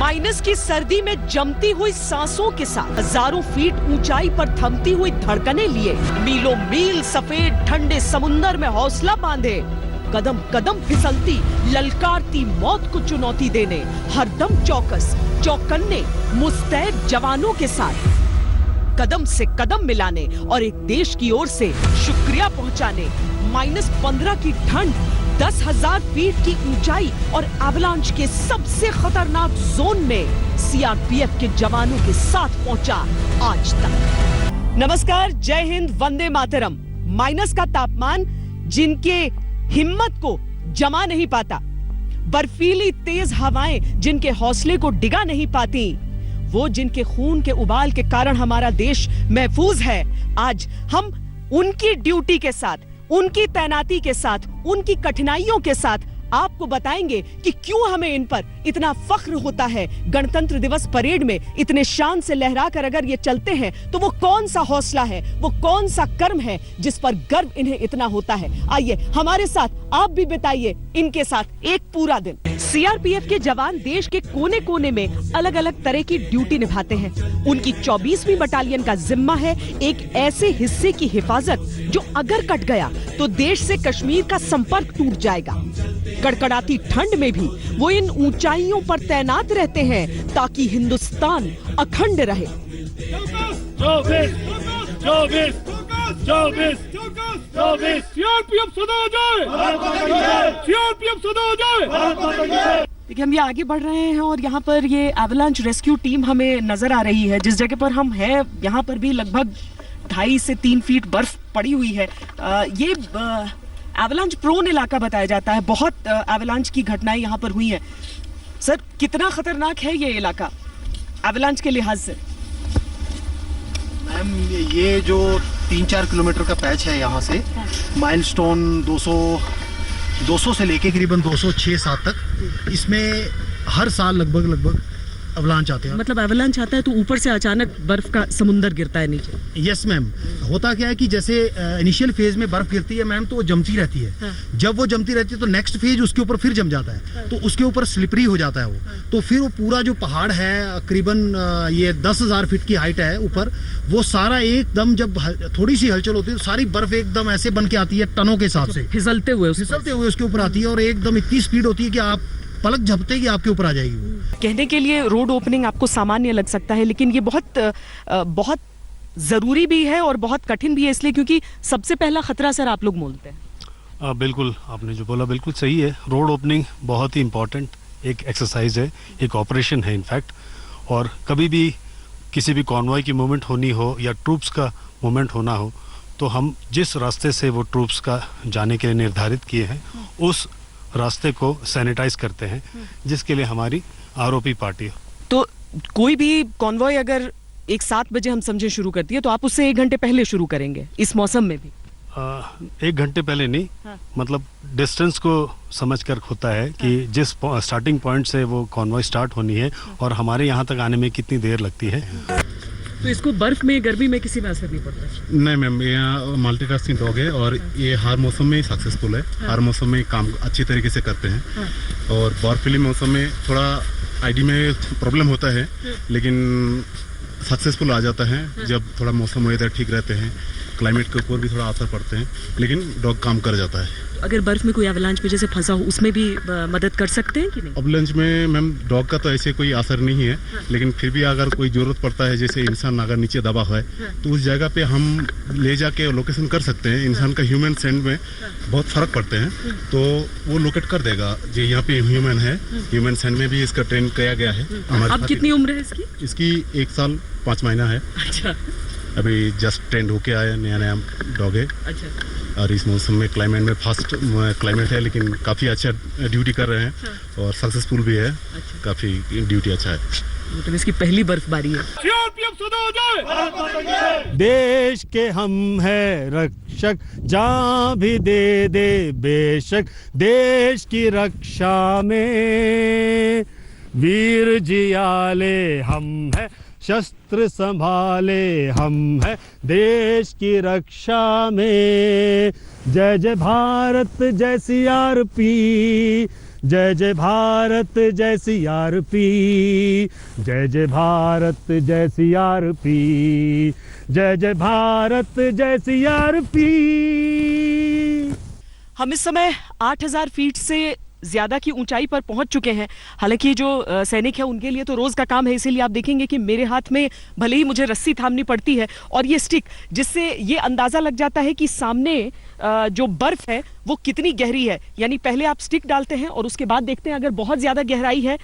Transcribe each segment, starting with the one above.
Minus की सर्दी में जमती हुई सांसों के साथ हजारों फीट ऊंचाई पर थमती हुई धड़कनें लिए मीलों मील सफेद ठंडे समुंदर में हौसला बांधे, कदम कदम फिसलती ललकारती मौत को चुनौती देने हरदम चौकस चौकन्ने मुस्तैद जवानों के साथ कदम से कदम मिलाने और एक देश की ओर से शुक्रिया पहुंचाने -15 की ठंड 10,000 फीट की ऊंचाई और एवलांच के सबसे खतरनाक जोन में सीआरपीएफ के जवानों के साथ पहुंचा आज तक। नमस्कार, जय हिंद, वंदे मातरम। माइनस का तापमान जिनके हिम्मत को जमा नहीं पाता, बर्फीली तेज हवाएं जिनके हौसले को डिगा नहीं पाती, वो जिनके खून के उबाल के कारण हमारा देश महफूज है, आज हम उनकी ड्यूटी के साथ, उनकी तैनाती के साथ, उनकी कठिनाइयों के साथ आपको बताएंगे कि क्यों हमें इन पर इतना फख्र होता है। गणतंत्र दिवस परेड में इतने शान से लहराकर अगर ये चलते हैं तो वो कौन सा हौसला है, वो कौन सा कर्म है जिस पर गर्व इन्हें इतना होता है। आइए हमारे साथ आप भी बिताइए इनके साथ एक पूरा दिन। सीआरपीएफ के जवान देश के कोने कोने में अलग अलग तरह की ड्यूटी निभाते हैं। उनकी 24वीं बटालियन का जिम्मा है एक ऐसे हिस्से की हिफाजत जो अगर कट गया तो देश से कश्मीर का संपर्क टूट जाएगा। कड़कड़ाती ठंड में भी वो इन ऊंचाइयों पर तैनात रहते हैं ताकि हिंदुस्तान अखंड रहे। देखिए, हम ये आगे बढ़ रहे हैं और यहाँ पर ये एवलांच रेस्क्यू टीम हमें नजर आ रही है। जिस जगह पर हम हैं यहाँ पर भी लगभग 2.5 से 3 फीट बर्फ पड़ी हुई है। ये एवलांच प्रोन इलाका बताया जाता है। बहुत एवलांच की घटनाएं यहाँ पर हुई हैं। सर, कितना खतरनाक है ये इलाका एवलांच के लिहाज से? मैम, ये जो 3-4 किलोमीटर का पैच है यहाँ से, माइलस्टोन 200 से लेके करीबन 206-7 तक, इसमें हर साल लगभग अवलांच आते हैं। मतलब अवलांच आता है तो ऊपर से अचानक बर्फ का समुंदर गिरता है नीचे? Yes ma'am. होता क्या है कि जैसे इनिशियल फेज में बर्फ गिरती है मैम, तो वो जमती रहती है। हाँ। जब वो जमती रहती है तो नेक्स्ट फेज उसके ऊपर फिर जम जाता है। हाँ। तो उसके ऊपर स्लिपरी हो जाता है वो। हाँ। तो फिर वो पूरा जो पहाड़ है करीबन ये 10,000 फीट की हाइट है ऊपर, वो सारा एकदम जब थोड़ी सी हलचल होती है तो सारी बर्फ एकदम ऐसे बन के आती है टनों के हिसाब से, फिसलते हुए उसके ऊपर आती है और एकदम इतनी स्पीड होती है कि आप पलक झपते कि आपके ऊपर आ जाएगी वो। कहने के लिए रोड ओपनिंग आपको सामान्य लग सकता है, लेकिन ये बहुत जरूरी भी है और बहुत कठिन भी है, इसलिए क्योंकि सबसे पहला खतरा सर आप लोग मोलते हैं। बिल्कुल, आपने जो बोला बिल्कुल सही है। रोड ओपनिंग बहुत ही इम्पोर्टेंट एक एक्सरसाइज है, एक ऑपरेशन है इनफैक्ट। और कभी भी किसी भी कॉन्वॉय की मूवमेंट होनी हो या ट्रूप्स का मूवमेंट होना हो, तो हम जिस रास्ते से वो ट्रूप्स का जाने के लिए निर्धारित किए हैं उस रास्ते को सैनिटाइज करते हैं, जिसके लिए हमारी आरओपी पार्टी है। तो कोई भी कॉन्वॉय अगर 7 बजे हम समझे शुरू करती है तो आप उससे 1 घंटे पहले शुरू करेंगे इस मौसम में भी? 1 घंटे पहले नहीं। हाँ। मतलब डिस्टेंस को समझकर होता है कि हाँ। जिस स्टार्टिंग पॉइंट से वो कॉन्वॉय स्टार्ट होनी है और हमारे यहाँ तक आने में कितनी देर लगती है। तो इसको बर्फ में, गर्मी में किसी में असर नहीं पड़ता? नहीं मैम, यहाँ मल्टीटास्किंग डॉग है और ये हर मौसम में सक्सेसफुल है। हाँ। हर मौसम में काम अच्छी तरीके से करते हैं। हाँ। और बर्फीली मौसम में थोड़ा आईडी में प्रॉब्लम होता है। हाँ। लेकिन सक्सेसफुल आ जाता है। हाँ। जब थोड़ा मौसम वेदर ठीक रहते हैं, क्लाइमेट के ऊपर भी थोड़ा असर पड़ते हैं, लेकिन डॉग काम कर जाता है। अगर बर्फ में कोई एवलांच में जैसे फंसा हो, उसमें भी मदद कर सकते हैं कि नहीं? एवलांच में मैम डॉग का तो ऐसे कोई असर नहीं है। हाँ। लेकिन फिर भी अगर कोई जरूरत पड़ता है, जैसे इंसान अगर नीचे दबा हुआ है, हाँ। तो उस जगह पे हम ले जाके लोकेशन कर सकते हैं। इंसान का ह्यूमन सेंड में बहुत फर्क पड़ते हैं, तो वो लोकेट कर देगा जो यहाँ पे ह्यूमन है। ह्यूमन सेंड में भी इसका ट्रेन किया गया है। अब कितनी उम्र है इसकी? इसकी 1 साल 5 महीना है। अच्छा। अभी जस्ट ट्रेंड होके आया, नया डॉग है। अच्छा। और इस मौसम में क्लाइमेट में फास्ट क्लाइमेट है, लेकिन काफ़ी अच्छा ड्यूटी कर रहे हैं। हाँ। और सक्सेसफुल भी है। अच्छा। काफ़ी ड्यूटी अच्छा है। मतलब इसकी पहली बर्फबारी है। देश के हम है रक्षक, जान भी दे दे बेशक, देश की रक्षा में वीर जियाले हम है, शस्त्र संभाले हम है देश की रक्षा में। जय जय भारत, जय सीआरपी, जय जय भारत जय सीआरपी, जय जय भारत जय सीआरपी, जय जय भारत जय सीआरपी। हम इस समय 8000 फीट से ज्यादा की ऊंचाई पर पहुंच चुके हैं। हालांकि जो सैनिक है उनके लिए तो रोज का काम है, इसीलिए आप देखेंगे कि मेरे हाथ में भले ही मुझे रस्सी थामनी पड़ती है और ये स्टिक, जिससे ये अंदाजा लग जाता है कि सामने जो बर्फ है वो कितनी गहरी है। यानी पहले आप स्टिक डालते हैं और उसके बाद देखते हैं अगर बहुत ज्यादा गहराई है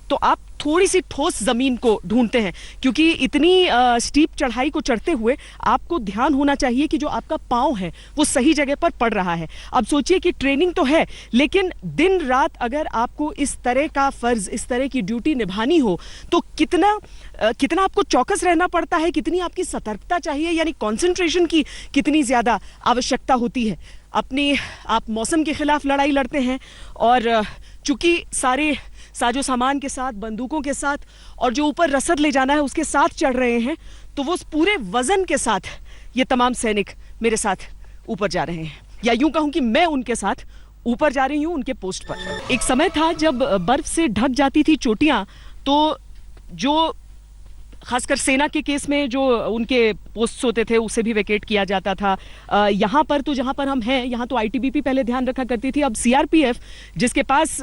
तो आप थोड़ी सी ठोस जमीन को ढूंढते हैं, क्योंकि इतनी स्टीप चढ़ाई को चढ़ते हुए आपको ध्यान होना चाहिए कि जो आपका पांव है वो सही जगह पर पड़ रहा है। अब सोचिए कि ट्रेनिंग तो है, लेकिन दिन रात अगर आपको इस तरह का फर्ज, इस तरह की ड्यूटी निभानी हो तो कितना आपको चौकस रहना पड़ता है, कितनी आपकी सतर्कता चाहिए, यानी कंसंट्रेशन की कितनी ज्यादा आवश्यकता होती है। आप मौसम के खिलाफ लड़ाई लड़ते हैं और चूंकि सारे साजो सामान के साथ, बंदूकों के साथ और जो ऊपर रसद ले जाना है उसके साथ चढ़ रहे हैं, तो वो उस पूरे वजन के साथ ये तमाम सैनिक मेरे साथ ऊपर जा रहे हैं, या यूं कहूं कि मैं उनके साथ ऊपर जा रही हूं उनके पोस्ट पर। एक समय था जब बर्फ से ढक जाती थी चोटियां, तो जो खासकर सेना के केस में जो उनके पोस्ट होते थे उसे भी वेकेट किया जाता था। यहाँ पर तो जहाँ पर हम हैं यहाँ तो आईटीबीपी पहले ध्यान रखा करती थी, अब सीआरपीएफ जिसके पास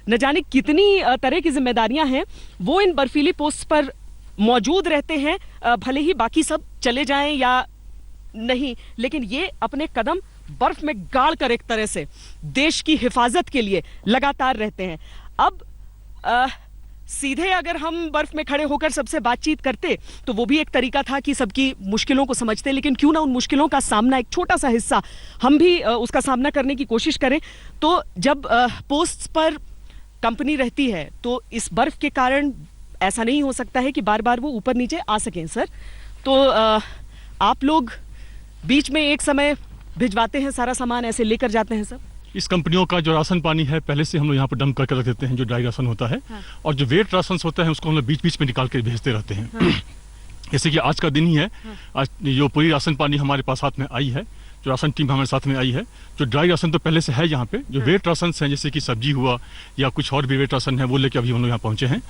न जाने कितनी तरह की जिम्मेदारियां हैं वो इन बर्फीली पोस्ट पर मौजूद रहते हैं। भले ही बाकी सब चले जाएं या नहीं, लेकिन ये अपने कदम बर्फ में गाड़ कर एक तरह से देश की हिफाजत के लिए लगातार रहते हैं। अब सीधे अगर हम बर्फ में खड़े होकर सबसे बातचीत करते तो वो भी एक तरीका था कि सबकी मुश्किलों को समझते, लेकिन क्यों ना उन मुश्किलों का सामना, एक छोटा सा हिस्सा हम भी उसका सामना करने की कोशिश करें। तो जब पोस्ट्स पर कंपनी रहती है तो इस बर्फ के कारण ऐसा नहीं हो सकता है कि बार बार वो ऊपर नीचे आ सकें। सर, तो आप लोग बीच में एक समय भिजवाते हैं, सारा सामान ऐसे लेकर जाते हैं सब? इस कंपनियों का जो राशन पानी है पहले से हम लोग यहाँ पर डंप करके रख देते हैं, जो ड्राई राशन होता है। हाँ। और जो वेट राशन होता है उसको हम लोग बीच बीच में निकाल के भेजते रहते हैं। हाँ। जैसे कि आज का दिन ही है। हाँ। आज जो पूरी राशन पानी हमारे पास साथ में आई है, जो राशन टीम हमारे साथ में आई है, जो ड्राई राशन तो पहले से है यहाँ पे, जो वेट राशन है जैसे कि सब्जी हुआ या कुछ और भी वेट राशन है वो लेके अभी हम लोग यहाँ पहुंचे हैं।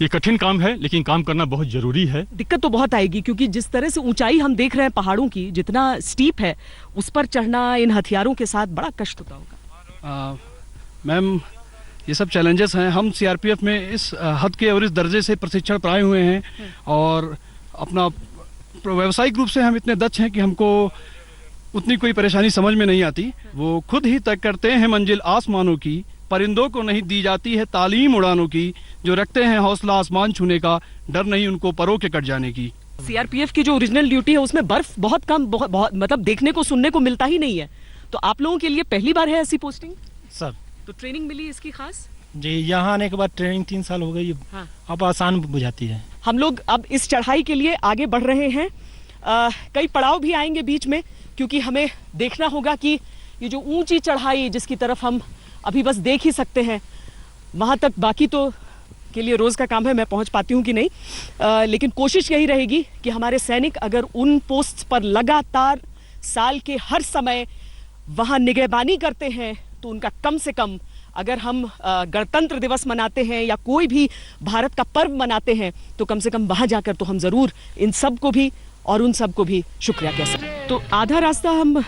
ये कठिन काम है लेकिन काम करना बहुत जरूरी है। दिक्कत तो बहुत आएगी क्योंकि जिस तरह से ऊंचाई हम देख रहे हैं पहाड़ों की, जितना स्टीप है उस पर चढ़ना इन हथियारों के साथ बड़ा कष्ट होता होगा। मैम, ये सब चैलेंजेस हैं। हम सीआरपीएफ में इस हद के और इस दर्जे से प्रशिक्षण पाए हुए हैं और अपना व्यावसायिक रूप से हम इतने दक्ष हैं कि हमको उतनी कोई परेशानी समझ में नहीं आती। वो खुद ही तय करते हैं मंजिल आसमानों की, परिंदों को नहीं दी जाती है तालीम उड़ानों की, जो रखते हैं हौसला आसमान छूने का, डर नहीं उनको परों के कट जाने की। सीआरपीएफ की जो ओरिजिनल ड्यूटी है उसमें बर्फ बहुत कम, बहुत मतलब देखने को सुनने को मिलता ही नहीं है। तो आप लोगों के लिए पहली बार है ऐसी पोस्टिंग? सर, तो ट्रेनिंग मिली इसकी खास? जी, यहाँ आने के बाद ट्रेनिंग 3 साल हो गई। हाँ। अब आसान बुझाती है। हम लोग अब इस चढ़ाई के लिए आगे बढ़ रहे हैं। कई पड़ाव भी आएंगे बीच में, क्योंकि हमें देखना होगा कि ये जो ऊंची चढ़ाई जिसकी तरफ हम अभी बस देख ही सकते हैं, वहाँ तक बाकी तो के लिए रोज़ का काम है, मैं पहुँच पाती हूँ कि नहीं। लेकिन कोशिश यही रहेगी कि हमारे सैनिक अगर उन पोस्ट पर लगातार साल के हर समय वहाँ निगहबानी करते हैं तो उनका कम से कम, अगर हम गणतंत्र दिवस मनाते हैं या कोई भी भारत का पर्व मनाते हैं तो कम से कम वहाँ जाकर तो हम ज़रूर इन सब को भी और उन सब को भी शुक्रिया कह सकते। तो आधा रास्ता हम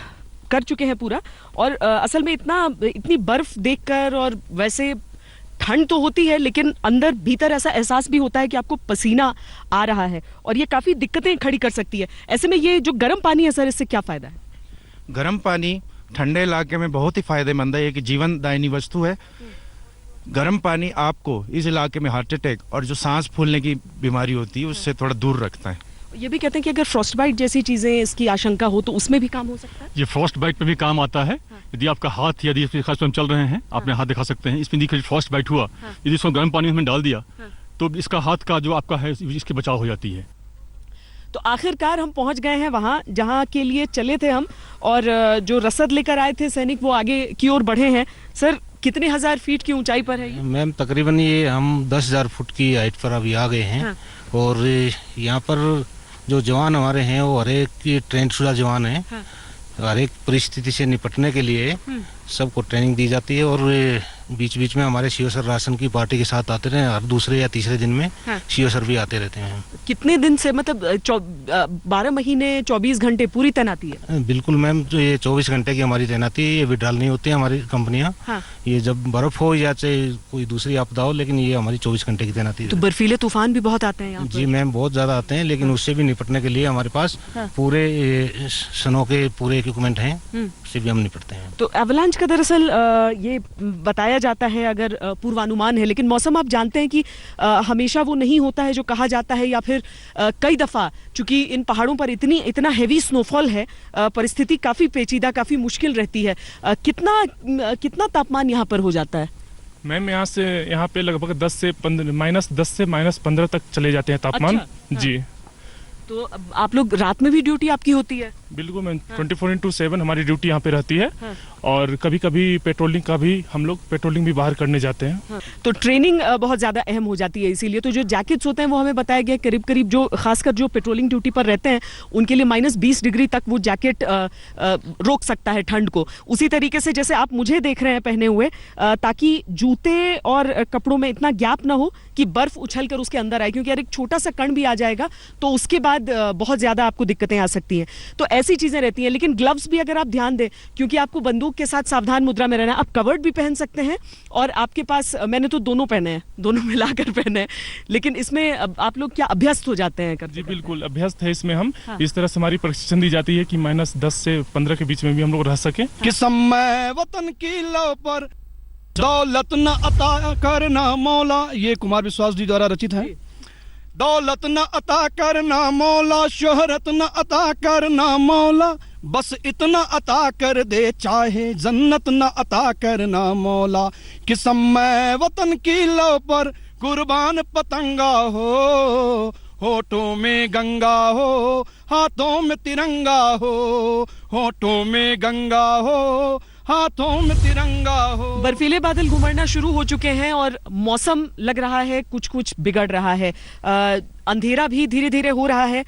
कर चुके हैं पूरा, और असल में इतनी बर्फ देखकर, और वैसे ठंड तो होती है लेकिन अंदर भीतर ऐसा एहसास भी होता है कि आपको पसीना आ रहा है और ये काफ़ी दिक्कतें खड़ी कर सकती है। ऐसे में ये जो गर्म पानी है सर, इससे क्या फ़ायदा है? गर्म पानी ठंडे इलाके में बहुत ही फायदेमंद है, ये कि जीवनदायिनी वस्तु है। गर्म पानी आपको इस इलाके में हार्ट अटैक और जो सांस फूलने की बीमारी होती है उससे थोड़ा दूर रखता है। ये भी कहते हैं कि अगर फ्रॉस्ट बाइट जैसी चीजें इसकी आशंका हो तो उसमें भी काम हो सकता है। ये फ्रॉस्ट बाइट पे भी काम आता है। यदि आपका हाथ, यदि खास हम चल रहे हैं, आपने हाथ दिखा सकते हैं, इसमें देखिए फ्रॉस्ट बाइट हुआ, यदि इसको गर्म पानी में डाल दिया तो इसका हाथ का जो आपका है इसके बचाव हो जाती है। तो आखिरकार हम पहुंच गए हैं वहाँ जहाँ के लिए चले थे हम, और जो रसद लेकर आए थे सैनिक वो आगे की ओर बढ़े हैं। सर, कितने हजार फीट की ऊंचाई पर है ये? मैम, तकरीबन ये हम 10,000 फुट की हाइट पर अभी आ गए हैं। और यहाँ पर जो जवान हमारे हैं वो हर एक ट्रेंड शुदा जवान हैं। हर एक परिस्थिति से निपटने के लिए सबको ट्रेनिंग दी जाती है और बीच बीच में हमारे सीओ सर राशन की पार्टी के साथ आते रहे, हर दूसरे या तीसरे दिन में सीओ सर भी आते रहते हैं। कितने दिन से, मतलब 12 महीने 24 घंटे पूरी तैनाती है? बिल्कुल मैम, जो ये 24 घंटे की हमारी तैनाती है, ये विड्रॉल नहीं होती है हमारी कंपनियां। ये जब बर्फ हो या चाहे कोई दूसरी आपदा हो, लेकिन ये हमारी 24 घंटे की तैनाती है। तो बर्फीले तूफान भी बहुत आते हैं यहाँ पर? जी मैम, बहुत ज्यादा आते हैं, लेकिन उससे भी निपटने के लिए हमारे पास पूरे स्नो के पूरे इक्विपमेंट हैं, उससे भी हम निपटते हैं। तो एवलांच का दरअसल ये बताया जाता है, अगर पूर्वानुमान है, लेकिन मौसम आप जानते हैं कि हमेशा वो नहीं होता है जो कहा जाता है, या फिर कई दफा चूंकि इन पहाड़ों पर इतना हेवी स्नोफॉल है, परिस्थिति काफी पेचीदा, काफी मुश्किल रहती है। कितना तापमान यहाँ पर हो जाता है? मैम यहाँ पे लगभग -10 से -15 तक चले जाते हैं तापमान। अच्छा, जी। तो आप लोग रात में भी ड्यूटी आपकी होती है? बिल्कुल मैम, 24/7 हमारी ड्यूटी यहाँ पे रहती है। और कभी कभी पेट्रोलिंग का भी, हम लोग पेट्रोलिंग भी बाहर करने जाते हैं। तो ट्रेनिंग बहुत ज़्यादा अहम हो जाती है, इसीलिए तो जो जैकेट्स होते हैं वो हमें बताया गया करीब करीब जो खासकर जो पेट्रोलिंग ड्यूटी पर रहते हैं उनके लिए -20 डिग्री तक वो जैकेट रोक सकता है ठंड को। उसी तरीके से जैसे आप मुझे देख रहे हैं पहने हुए, ताकि जूते और कपड़ों में इतना गैप ना हो कि बर्फ उछल कर उसके अंदर आए, क्योंकि अगर एक छोटा सा कण भी आ जाएगा तो उसके बाद बहुत ज़्यादा आपको दिक्कतें आ सकती हैं। तो ऐसी चीज़ें रहती हैं। लेकिन ग्लव्स भी अगर आप ध्यान दें, क्योंकि आपको बंदूक के साथ सावधान मुद्रा में रहना, आप कवर्ड भी पहन सकते हैं और आपके पास, मैंने तो दोनों पहने हैं, दोनों मिलाकर पहने हैं। लेकिन इसमें आप लोग क्या अभ्यस्त हो जाते हैं? जी बिल्कुल अभ्यस्त है इसमें हम। इस तरह से हमारी प्रशिक्षण दी जाती है कि -10 से 15 के बीच में भी हम लोग रह सके। कि समय वतन की लौ पर दौलत न अता करना मौला, ये कुमार विश्वास जी द्वारा रचित है। दौलत न अता करना मौला, शोहरत न अता करना मौला, बस इतना अता कर दे चाहे जन्नत न अता करना मौला। कि समय वतन की लौ पर कुर्बान पतंगा हो, होठों में गंगा हो, हाथों में तिरंगा हो, होठों में गंगा हो, हाथों में तिरंगा हो। बर्फीले बादल घुमड़ना शुरू हो चुके हैं और मौसम लग रहा है कुछ बिगड़ रहा है। अंधेरा भी धीरे धीरे हो रहा है।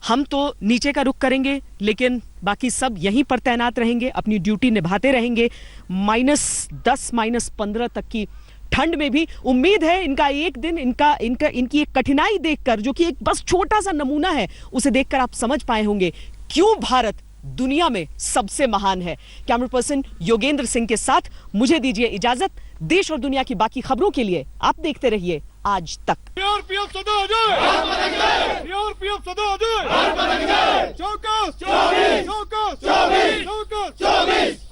हम तो नीचे का रुख करेंगे, लेकिन बाकी सब यहीं पर तैनात रहेंगे, अपनी ड्यूटी निभाते रहेंगे। -10 -15 तक की ठंड में भी उम्मीद है इनका एक दिन, इनकी एक कठिनाई देखकर, जो कि एक बस छोटा सा नमूना है, उसे देखकर आप समझ पाए होंगे क्यों भारत दुनिया में सबसे महान है। कैमरा पर्सन योगेंद्र सिंह के साथ मुझे दीजिए इजाजत। देश और दुनिया की बाकी खबरों के लिए आप देखते रहिए आज तक। सीआरपीएफ सदा अजय, सीआरपीएफ सदा अजय, चौकस 24, चौकस 24, चौकस 24।